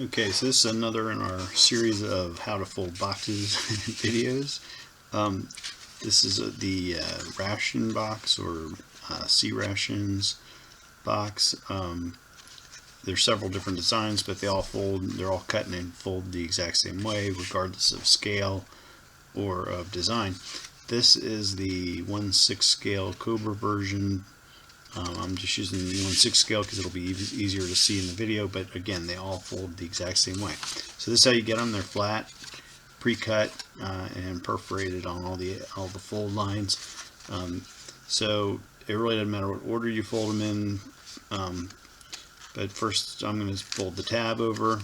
Okay, so this is another in our series of how to fold boxes videos. This is the Ration Box or C-Rations box. There's several different designs, but they all fold. They're all cut and fold the exact same way, regardless of scale or of design. This is the 1/6 scale Cobra version. I'm just using the 1/6 scale because it'll be easier to see in the video, but again, they all fold the exact same way. So this is how you get them. They're flat, pre-cut, and perforated on all the fold lines. So it really doesn't matter what order you fold them in. But first, I'm going to fold the tab over.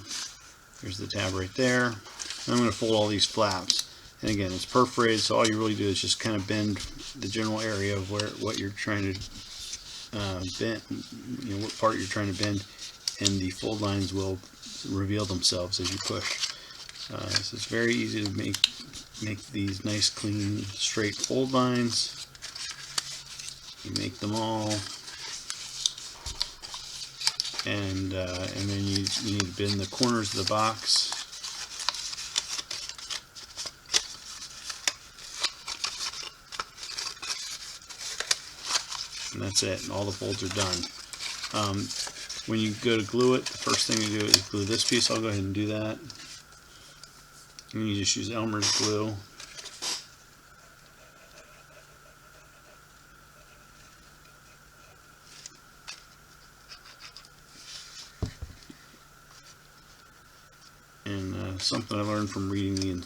There's the tab right there. And I'm going to fold all these flaps. And again, it's perforated, so all you really do is just kind of bend the general area of what you're trying to bend, what part you're trying to bend, and the fold lines will reveal themselves as you push. So it's very easy to make these nice, clean, straight fold lines. You make them all, and then you need to bend the corners of the box. And that's it, and all the folds are done. When you go to glue it, the first thing you do is glue this piece. I'll go ahead and do that. And you just use Elmer's glue. And something I learned from reading the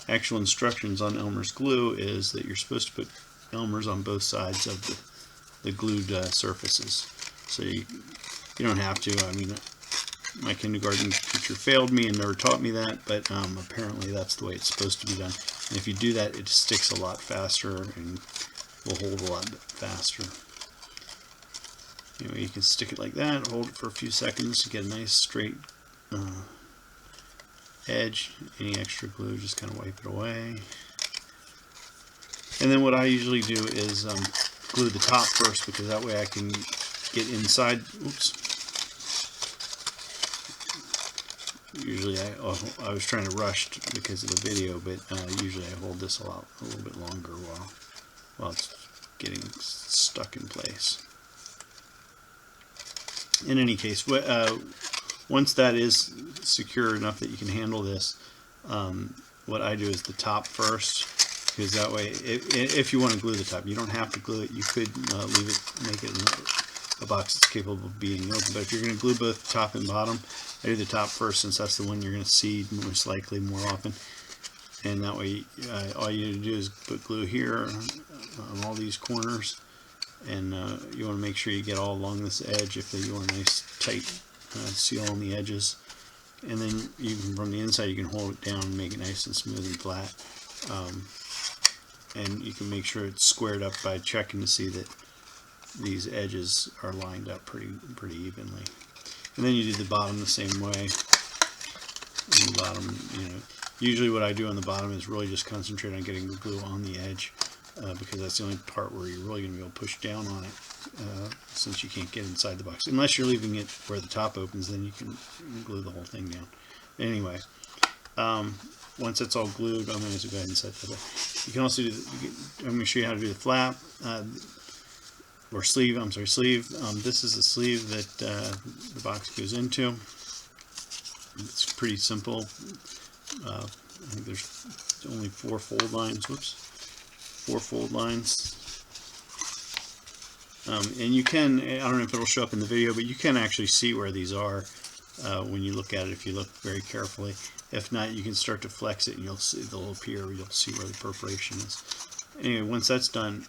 actual instructions on Elmer's glue is that you're supposed to put Elmer's on both sides of the glued surfaces. So you don't have to. I mean, my kindergarten teacher failed me and never taught me that, but apparently that's the way it's supposed to be done. And if you do that, it sticks a lot faster and will hold a lot faster. Anyway, you can stick it like that, hold it for a few seconds to get a nice straight edge. Any extra glue, just kind of wipe it away. And then what I usually do is glue the top first, because that way I can get inside. Oops. Usually I was trying to rush because of the video, but usually I hold this a little bit longer while it's getting stuck in place. In any case, once that is secure enough that you can handle this, what I do is the top first. Because that way, if you want to glue the top, you don't have to glue it. You could leave it, make it a box that's capable of being open. But if you're going to glue both top and bottom, I do the top first, since that's the one you're going to see most likely more often. And that way, all you need to do is put glue here on all these corners, and you want to make sure you get all along this edge if you want a nice tight seal on the edges. And then you can, from the inside, you can hold it down and make it nice and smooth and flat. And you can make sure it's squared up by checking to see that these edges are lined up pretty evenly. And then you do the bottom the same way. And the bottom, usually what I do on the bottom is really just concentrate on getting the glue on the edge, because that's the only part where you're really going to be able to push down on it, since you can't get inside the box. Unless you're leaving it where the top opens, then you can glue the whole thing down. Anyway, once it's all glued, I'm going to go ahead and set that up. You can also do, I'm going to show you how to do the flap, or sleeve, I'm sorry, sleeve. This is the sleeve that the box goes into. It's pretty simple. I think there's only 4 fold lines, 4 fold lines. And you can, I don't know if it'll show up in the video, but you can actually see where these are when you look at it, if you look very carefully. If not, you can start to flex it and you'll see, they'll appear, you'll see where the perforation is. Anyway, once that's done,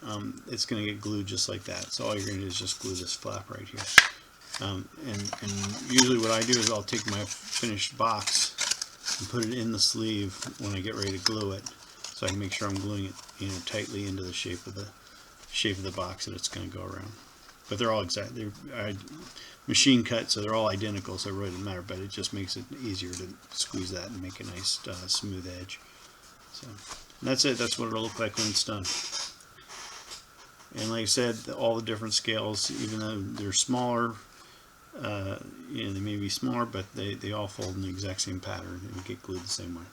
it's going to get glued just like that. So all you're going to do is just glue this flap right here. And usually what I do is I'll take my finished box and put it in the sleeve when I get ready to glue it, so I can make sure I'm gluing it, tightly into the shape of the box that it's going to go around. But they're all exact. They're machine cut, so they're all identical, so it really doesn't matter, but it just makes it easier to squeeze that and make a nice smooth edge. So that's it. That's what it'll look like when it's done. And like I said, all the different scales, even though they're smaller, You know, they may be smaller, but they all fold in the exact same pattern and get glued the same way.